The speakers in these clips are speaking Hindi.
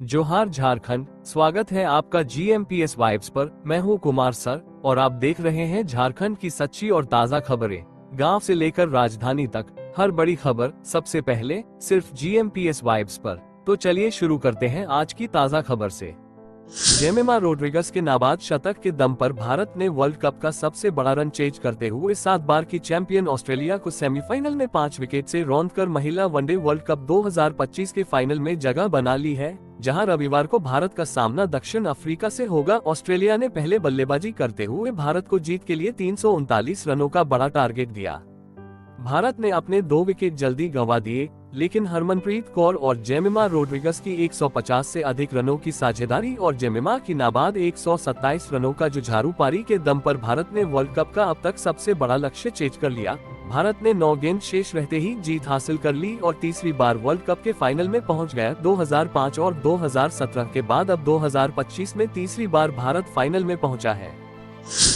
जोहार झारखंड। स्वागत है आपका जीएमपीएस वाइब्स पर। मैं हूं कुमार सर और आप देख रहे हैं झारखंड की सच्ची और ताज़ा खबरें। गांव से लेकर राजधानी तक हर बड़ी खबर सबसे पहले सिर्फ जीएमपीएस वाइब्स पर। तो चलिए शुरू करते हैं आज की ताज़ा खबर से। जेमिमा रोड्रिगस के नाबाद शतक के दम पर भारत ने वर्ल्ड कप का सबसे बड़ा रन चेज करते हुए 7 बार की चैंपियन ऑस्ट्रेलिया को सेमीफाइनल में 5 विकेट से रौंदकर महिला वनडे वर्ल्ड कप 2025 के फाइनल में जगह बना ली है, जहां रविवार को भारत का सामना दक्षिण अफ्रीका से होगा। ऑस्ट्रेलिया ने पहले बल्लेबाजी करते हुए भारत को जीत के लिए 339 रनों का बड़ा टारगेट दिया। भारत ने अपने 2 विकेट जल्दी गंवा दिए, लेकिन हरमनप्रीत कौर और जेमिमा रोड्रिगस की 150 से अधिक रनों की साझेदारी और जेमिमा की नाबाद 127 रनों का जुझारू पारी के दम पर भारत ने वर्ल्ड कप का अब तक सबसे बड़ा लक्ष्य चेज कर लिया। भारत ने 9 गेंद शेष रहते ही जीत हासिल कर ली और तीसरी बार वर्ल्ड कप के फाइनल में पहुंच गया। 2005 और 2017 के बाद अब 2025 में तीसरी बार भारत फाइनल में पहुंचा है।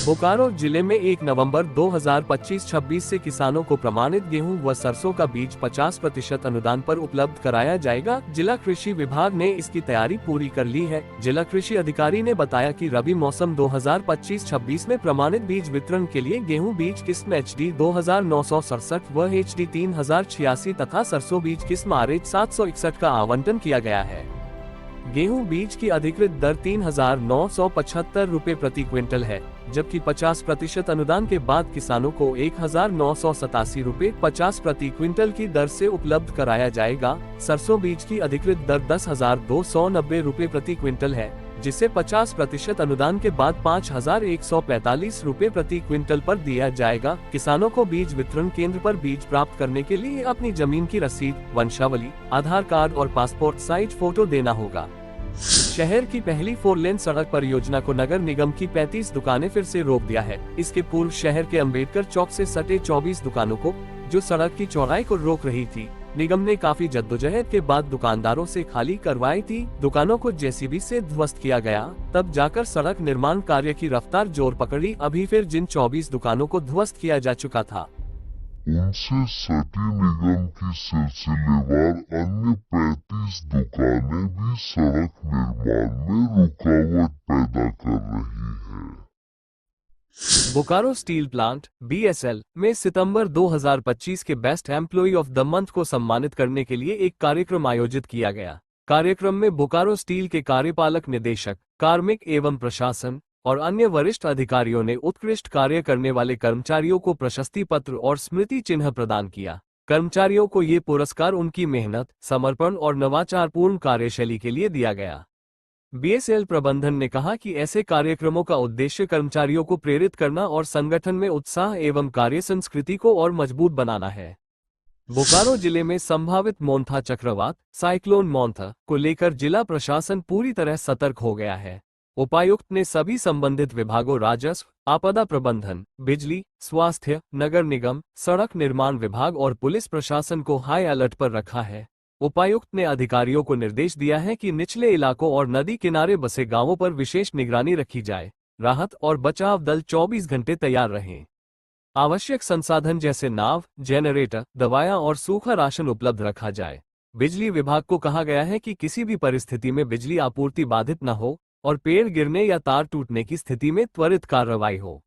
बोकारो जिले में 1 नवंबर 2025-26 से किसानों को प्रमाणित गेहूं व सरसों का बीज 50% अनुदान पर उपलब्ध कराया जाएगा। जिला कृषि विभाग ने इसकी तैयारी पूरी कर ली है। जिला कृषि अधिकारी ने बताया कि रबी मौसम 2025-26 में प्रमाणित बीज वितरण के लिए गेहूं बीज किस्म HD 2967 व HD 3086 तथा सरसों बीज किस्म RH 761 का आवंटन किया गया है। गेहूं बीज की अधिकृत दर 3,975 रुपए प्रति क्विंटल है, जबकि 50% अनुदान के बाद किसानों को 1,987 रुपए 50 प्रति क्विंटल की दर से उपलब्ध कराया जाएगा। सरसों बीज की अधिकृत दर 10,290 रुपए प्रति क्विंटल है, जिसे 50% अनुदान के बाद 5,145 रुपए प्रति क्विंटल पर दिया जाएगा। किसानों को बीज वितरण केंद्र पर बीज प्राप्त करने के लिए अपनी जमीन की रसीद, वंशावली, आधार कार्ड और पासपोर्ट साइज फोटो देना होगा। शहर की पहली 4 लेन सड़क परियोजना को नगर निगम की 35 दुकानें फिर से रोक दिया है। इसके पूर्व शहर के अंबेडकर चौक से सटे 24 दुकानों को, जो सड़क की चौड़ाई को रोक रही थी, निगम ने काफी जद्दोजहद के बाद दुकानदारों से खाली करवाई थी। दुकानों को जेसीबी से ध्वस्त किया गया, तब जाकर सड़क निर्माण कार्य की रफ्तार जोर पकड़ी। अभी फिर जिन 24 दुकानों को ध्वस्त किया जा चुका था, उनसे सटी निगम की सिलसिलेवार अन्य 35 दुकानें भी सड़क निर्माण में रुकावट पैदा कर रही है। बोकारो स्टील प्लांट BSL में सितंबर 2025 के best employee of the month को सम्मानित करने के लिए एक कार्यक्रम आयोजित किया गया। कार्यक्रम में बोकारो स्टील के कार्यपालक निदेशक, कार्मिक एवं प्रशासन और अन्य वरिष्ठ अधिकारियों ने उत्कृष्ट कार्य करने वाले कर्मचारियों को प्रशस्ति पत्र और स्मृति चिन्ह प्रदान किया। कर्मचारियों को ये पुरस्कार उनकी मेहनत, समर्पण और नवाचारपूर्ण कार्यशैली के लिए दिया गया। BSL प्रबंधन ने कहा कि ऐसे कार्यक्रमों का उद्देश्य कर्मचारियों को प्रेरित करना और संगठन में उत्साह एवं कार्य संस्कृति को और मजबूत बनाना है। बोकारो जिले में संभावित मोंथा चक्रवात साइक्लोन मोंथा को लेकर जिला प्रशासन पूरी तरह सतर्क हो गया है। उपायुक्त ने सभी संबंधित विभागों राजस्व, आपदा प्रबंधन, बिजली, स्वास्थ्य, नगर निगम, सड़क निर्माण विभाग और पुलिस प्रशासन को हाई अलर्ट पर रखा है। उपायुक्त ने अधिकारियों को निर्देश दिया है कि निचले इलाकों और नदी किनारे बसे गांवों पर विशेष निगरानी रखी जाए। राहत और बचाव दल 24 घंटे तैयार रहें। आवश्यक संसाधन जैसे नाव, जनरेटर, दवाएं और सूखा राशन उपलब्ध रखा जाए। बिजली विभाग को कहा गया है कि किसी भी परिस्थिति में बिजली आपूर्ति बाधित न हो और पेड़ गिरने या तार टूटने की स्थिति में त्वरित कार्रवाई हो।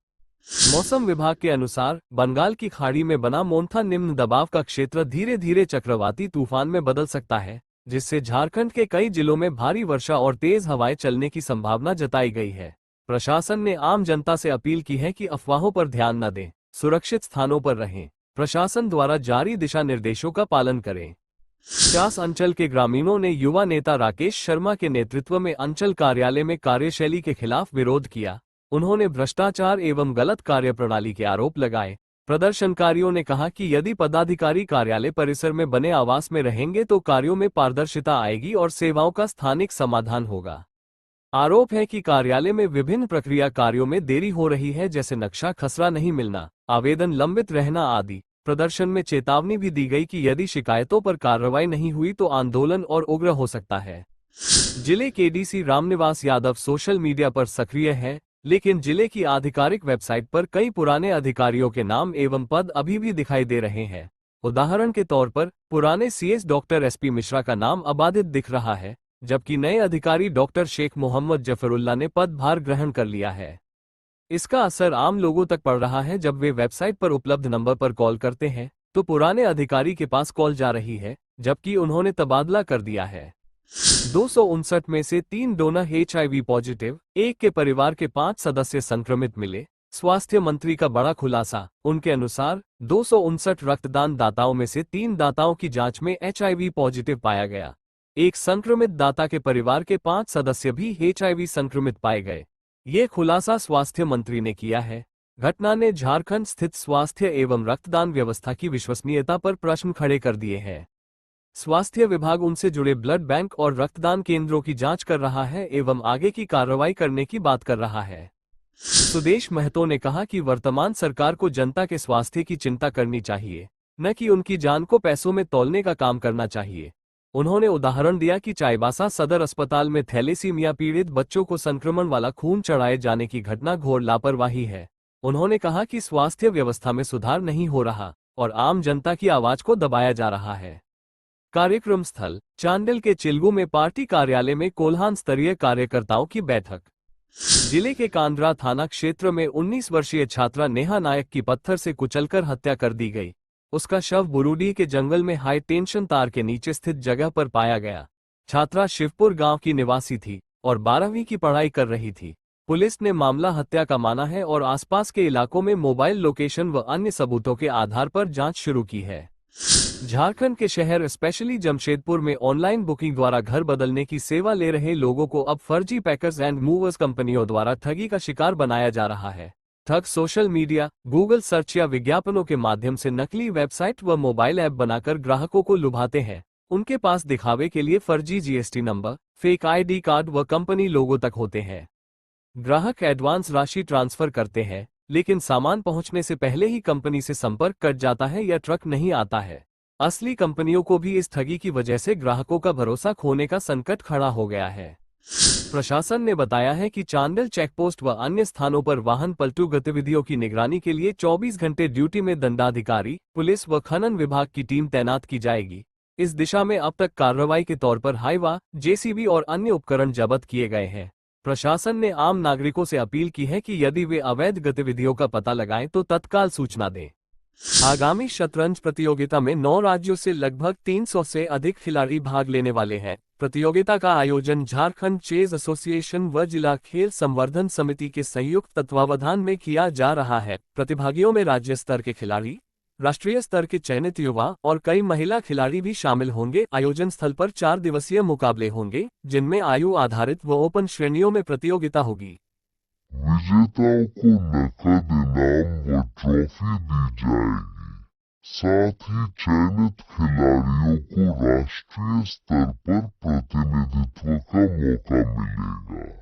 मौसम विभाग के अनुसार बंगाल की खाड़ी में बना मोंथा निम्न दबाव का क्षेत्र धीरे धीरे चक्रवाती तूफान में बदल सकता है, जिससे झारखंड के कई जिलों में भारी वर्षा और तेज हवाएं चलने की संभावना जताई गई है। प्रशासन ने आम जनता से अपील की है कि अफवाहों पर ध्यान न दें, सुरक्षित स्थानों पर रहें। प्रशासन द्वारा जारी दिशा निर्देशों का पालन करें। चास अंचल के ग्रामीणों ने युवा नेता राकेश शर्मा के नेतृत्व में अंचल कार्यालय में कार्यशैली के खिलाफ विरोध किया। उन्होंने भ्रष्टाचार एवं गलत कार्यप्रणाली के आरोप लगाए। प्रदर्शनकारियों ने कहा कि यदि पदाधिकारी कार्यालय परिसर में बने आवास में रहेंगे तो कार्यों में पारदर्शिता आएगी और सेवाओं का स्थानिक समाधान होगा। आरोप है कि कार्यालय में विभिन्न प्रक्रिया कार्यों में देरी हो रही है, जैसे नक्शा खसरा नहीं मिलना, आवेदन लंबित रहना आदि। प्रदर्शन में चेतावनी भी दी गई कि यदि शिकायतों पर कार्रवाई नहीं हुई तो आंदोलन और उग्र हो सकता है। जिले के DC Ramniwas Yadav social media पर सक्रिय है, लेकिन जिले की आधिकारिक वेबसाइट पर कई पुराने अधिकारियों के नाम एवं पद अभी भी दिखाई दे रहे हैं। उदाहरण के तौर पर पुराने CS डॉक्टर SP मिश्रा का नाम अबाधित दिख रहा है, जबकि नए अधिकारी डॉक्टर शेख मोहम्मद जफरुल्लाह ने पदभार ग्रहण कर लिया है। इसका असर आम लोगों तक पड़ रहा है। जब वे वेबसाइट पर उपलब्ध नंबर पर कॉल करते हैं तो पुराने अधिकारी के पास कॉल जा रही है, जबकि उन्होंने तबादला कर दिया है। 259 में से 3 डोनर HIV पॉजिटिव, एक के परिवार के 5 सदस्य संक्रमित मिले। स्वास्थ्य मंत्री का बड़ा खुलासा। उनके अनुसार 259 रक्तदान दाताओं में से 3 दाताओं की जांच में HIV पॉजिटिव पाया गया। एक संक्रमित दाता के परिवार के 5 सदस्य भी HIV संक्रमित पाए गए। ये खुलासा स्वास्थ्य मंत्री ने किया है। घटना ने झारखंड स्थित स्वास्थ्य एवं रक्तदान व्यवस्था की विश्वसनीयता पर प्रश्न खड़े कर दिए हैं। स्वास्थ्य विभाग उनसे जुड़े ब्लड बैंक और रक्तदान केंद्रों की जांच कर रहा है एवं आगे की कार्रवाई करने की बात कर रहा है। सुदेश महतो ने कहा कि वर्तमान सरकार को जनता के स्वास्थ्य की चिंता करनी चाहिए, न कि उनकी जान को पैसों में तौलने का काम करना चाहिए। उन्होंने उदाहरण दिया कि चाईबासा सदर अस्पताल में थैलेसीमिया पीड़ित बच्चों को संक्रमण वाला खून चढ़ाए जाने की घटना घोर लापरवाही है। उन्होंने कहा कि स्वास्थ्य व्यवस्था में सुधार नहीं हो रहा और आम जनता की आवाज को दबाया जा रहा है। कार्यक्रम स्थल चांडिल के चिलगू में पार्टी कार्यालय में कोल्हान स्तरीय कार्यकर्ताओं की बैठक। जिले के कांद्रा थाना क्षेत्र में 19 वर्षीय छात्रा नेहा नायक की पत्थर से कुचलकर हत्या कर दी गई। उसका शव बुरुडीह के जंगल में हाई टेंशन तार के नीचे स्थित जगह पर पाया गया। छात्रा शिवपुर गांव की निवासी थी और 12वीं की पढ़ाई कर रही थी। पुलिस ने मामला हत्या का माना है और आसपास के इलाकों में मोबाइल लोकेशन व अन्य सबूतों के आधार पर जांच शुरू की है। झारखंड के शहर स्पेशली जमशेदपुर में ऑनलाइन बुकिंग द्वारा घर बदलने की सेवा ले रहे लोगों को अब फर्जी पैकर्स एंड मूवर्स कंपनियों द्वारा ठगी का शिकार बनाया जा रहा है। ठग सोशल मीडिया, गूगल सर्च या विज्ञापनों के माध्यम से नकली वेबसाइट व मोबाइल ऐप बनाकर ग्राहकों को लुभाते हैं। उनके पास दिखावे के लिए फर्जी GST number, fake ID card व कंपनी लोगो तक होते हैं। ग्राहक एडवांस राशि ट्रांसफर करते हैं, लेकिन सामान पहुंचने से पहले ही कंपनी से संपर्क कट जाता है या ट्रक नहीं आता है। असली कंपनियों को भी इस ठगी की वजह से ग्राहकों का भरोसा खोने का संकट खड़ा हो गया है। प्रशासन ने बताया है कि चांडिल चेकपोस्ट व अन्य स्थानों पर वाहन पलटू गतिविधियों की निगरानी के लिए 24 घंटे ड्यूटी में दंडाधिकारी, पुलिस व खनन विभाग की टीम तैनात की जाएगी। इस दिशा में अब तक कार्रवाई के तौर पर हाईवा, JCB और अन्य उपकरण जब्त किए गए हैं। प्रशासन ने आम नागरिकों से अपील की है कि यदि वे अवैध गतिविधियों का पता लगाएं तो तत्काल सूचना दें। आगामी शतरंज प्रतियोगिता में 9 राज्यों से लगभग 300 से अधिक खिलाड़ी भाग लेने वाले हैं। प्रतियोगिता का आयोजन झारखंड चेस एसोसिएशन व जिला खेल संवर्धन समिति के संयुक्त तत्वावधान में किया जा रहा है। प्रतिभागियों में राज्य स्तर के खिलाड़ी, राष्ट्रीय स्तर के चयनित युवा और कई महिला खिलाड़ी भी शामिल होंगे। आयोजन स्थल पर 4 दिवसीय मुकाबले होंगे, जिनमें आयु आधारित व ओपन श्रेणियों में प्रतियोगिता होगी। विजेताओं को नकद इनाम व ट्रॉफी दी जाएगी। साथ ही चयनित खिलाड़ियों को राष्ट्रीय स्तर पर प्रतिनिधित्व का मौका मिलेगा।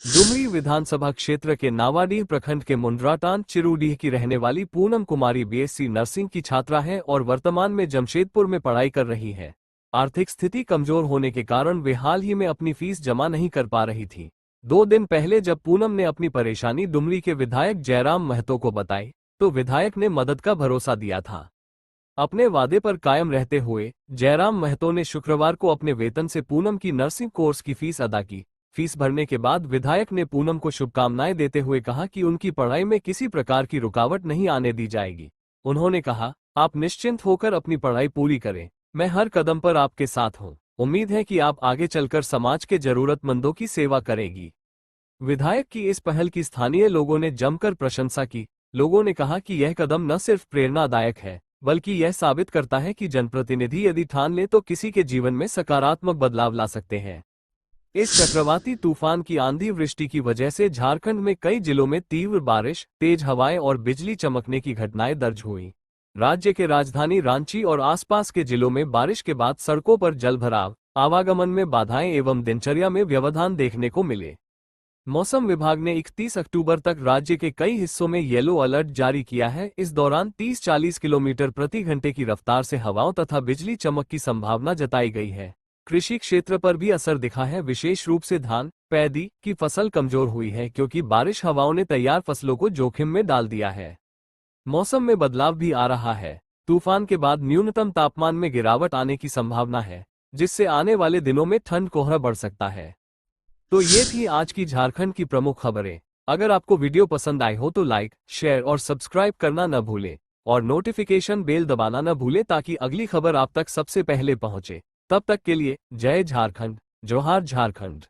डुमरी विधानसभा क्षेत्र के नावाडीह प्रखंड के मुंड्राटान चिरूडीह की रहने वाली पूनम कुमारी BSc नर्सिंग की छात्रा है और वर्तमान में जमशेदपुर में पढ़ाई कर रही है। आर्थिक स्थिति कमजोर होने के कारण वे हाल ही में अपनी फीस जमा नहीं कर पा रही थी। 2 दिन पहले जब पूनम ने अपनी परेशानी डुमरी के विधायक जयराम महतो को बताई तो विधायक ने मदद का भरोसा दिया था। अपने वादे पर कायम रहते हुए जयराम महतो ने शुक्रवार को अपने वेतन से पूनम की नर्सिंग कोर्स की फीस अदा की। फीस भरने के बाद विधायक ने पूनम को शुभकामनाएं देते हुए कहा कि उनकी पढ़ाई में किसी प्रकार की रुकावट नहीं आने दी जाएगी। उन्होंने कहा, आप निश्चिंत होकर अपनी पढ़ाई पूरी करें, मैं हर कदम पर आपके साथ हूं। उम्मीद है कि आप आगे चलकर समाज के जरूरतमंदों की सेवा करेगी। विधायक की इस पहल की स्थानीय लोगों ने जमकर प्रशंसा की। लोगों ने कहा कि यह कदम न सिर्फ प्रेरणादायक है, बल्कि यह साबित करता है कि जनप्रतिनिधि यदि ठान ले तो किसी के जीवन में सकारात्मक बदलाव ला सकते हैं। इस चक्रवाती तूफान की आंधी वृष्टि की वजह से झारखंड में कई जिलों में तीव्र बारिश, तेज हवाएं और बिजली चमकने की घटनाएं दर्ज हुई। राज्य के राजधानी रांची और आसपास के जिलों में बारिश के बाद सड़कों पर जलभराव, आवागमन में बाधाएं एवं दिनचर्या में व्यवधान देखने को मिले। मौसम विभाग ने 31 अक्टूबर तक राज्य के कई हिस्सों में येलो अलर्ट जारी किया है। इस दौरान 30-40 किलोमीटर प्रति घंटे की रफ्तार से हवाओं तथा बिजली चमक की संभावना जताई गई है। कृषि क्षेत्र पर भी असर दिखा है। विशेष रूप से धान, पैदी की फसल कमजोर हुई है क्योंकि बारिश हवाओं ने तैयार फसलों को जोखिम में डाल दिया है। मौसम में बदलाव भी आ रहा है। तूफान के बाद न्यूनतम तापमान में गिरावट आने की संभावना है, जिससे आने वाले दिनों में ठंड कोहरा बढ़ सकता है। तो ये थी आज की झारखंड की प्रमुख खबरें। अगर आपको वीडियो पसंद आई हो तो लाइक, शेयर और सब्सक्राइब करना न भूलें और नोटिफिकेशन बेल दबाना न भूलें ताकि अगली खबर आप तक सबसे पहले पहुंचे। तब तक के लिए जय झारखंड, जोहार झारखंड।